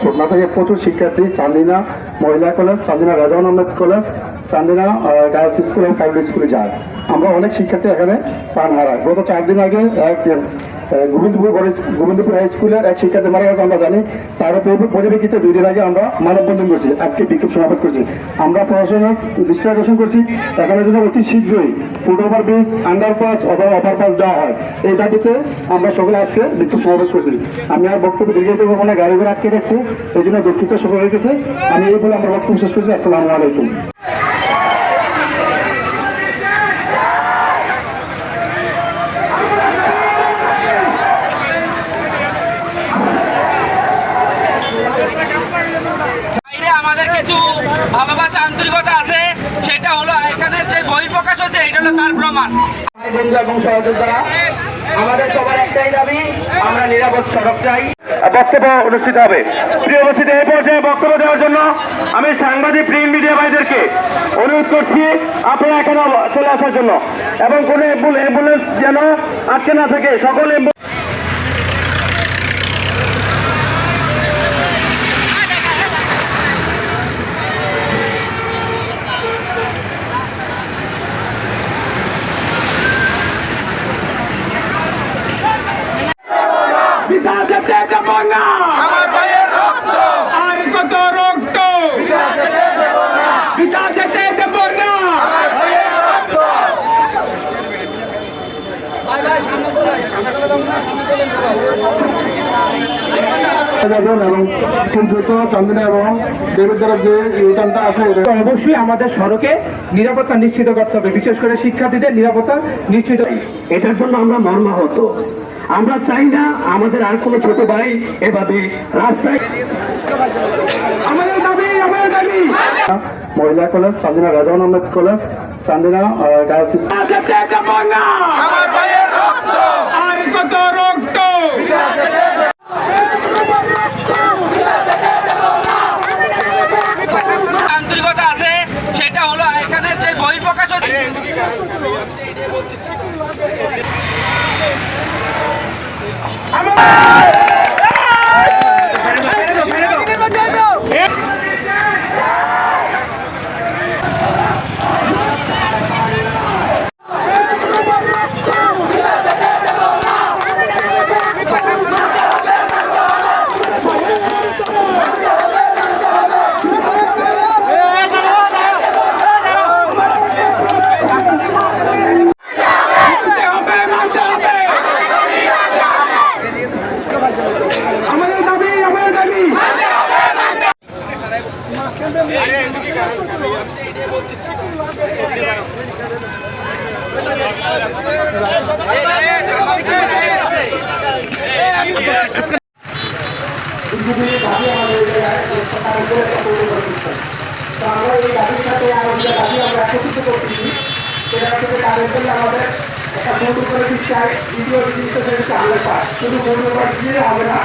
ছোটনা থেকে প্রচুর শিক্ষার্থী চান্দিনা মহিলা college, Chandina Rajaun Ahmed college, Chandina girls school এবং প্রাইভেট স্কুলে যায়। আমরা অনেক শিক্ষার্থী এখানে প্রাণ হারায়। গত 4 দিন আগে গোবিন্দপুর হাই স্কুলের এক শিক্ষার্থী মারা গেছে আমরা জানি। তার পরিপ্রেক্ষিতে 2 দিন আগে আমরা মানববন্ধন করছি, আজকে বিক্ষোভ সমাবেশ করছি। আমরা প্রশাসনের দৃষ্টি আকর্ষণ করছি এখানে যদি অতি শীঘ্রই ফুট ওভারব্রিজ, আন্ডারপাস অথবা ওভারপাস দেওয়া হয়, এই দাবিতে আমরা সকলে আজকে বিক্ষোভ সমাবেশ করছি। আমি আর বক্তব্য দীর্ঘায়িত করবো না, গাড়ি ঘোড়া আটকে রাখছে, এই জন্য দুঃখিত সকল হয়ে গেছে। আমি এই বলে আমার বক্তব্য শেষ করছি। আসসালামু আলাইকুম। আমাদের কিছু ভালোবাসা আন্তরিকতা আছে, সেটা হলো এখানে যে বহিঃপ্রকাশ হচ্ছে এটা হলো তার প্রমাণ। বন্ধু এবং সহযোদ্ধারা, আমাদের সবার একটাই দাবি, আমরা নিরাপদ সড়ক চাই। বক্তব্য অনুষ্ঠিত হবে। প্রিয় উপস্থিতি, এই পর্যায়ে বক্তব্য দেওয়ার জন্য আমি সাংবাদিক প্রিন্ট মিডিয়া ভাইদেরকে অনুরোধ করছি আপনারা এখানে চলে আসার জন্য, এবং কোনো অ্যাম্বুলেন্স যেন আটকে না থাকে। সকল আর কত রক্ত পিতা যেতে দেব না। এবং খুব দ্রুত চান্দিনা এবং দেবীদ্বারা যে ইউটার্নটা আছে অবশ্যই আমাদের সড়কে নিরাপত্তা নিশ্চিত করতে হবে, বিশেষ করে শিক্ষার্থীদের নিরাপত্তা নিশ্চিত। এটার জন্য আমরা মর্মাহত। আমরা চাই না আমাদের আর কোনো ছোট ভাই এভাবে রাস্তায়। আমাদের দাবি মহিলা college, Chandina Rajaun Ahmed college, Chandina girls school. আর কত রক্ত আন্তরিকতা আছে, সেটা হলো এখানে যে বহিঃপ্রকাশ হচ্ছে। আমাদের একটা ফটো করে দিচ্ছে, ভিডিও দিচ্ছে, শুধু ফটো করে দিয়ে হবে না।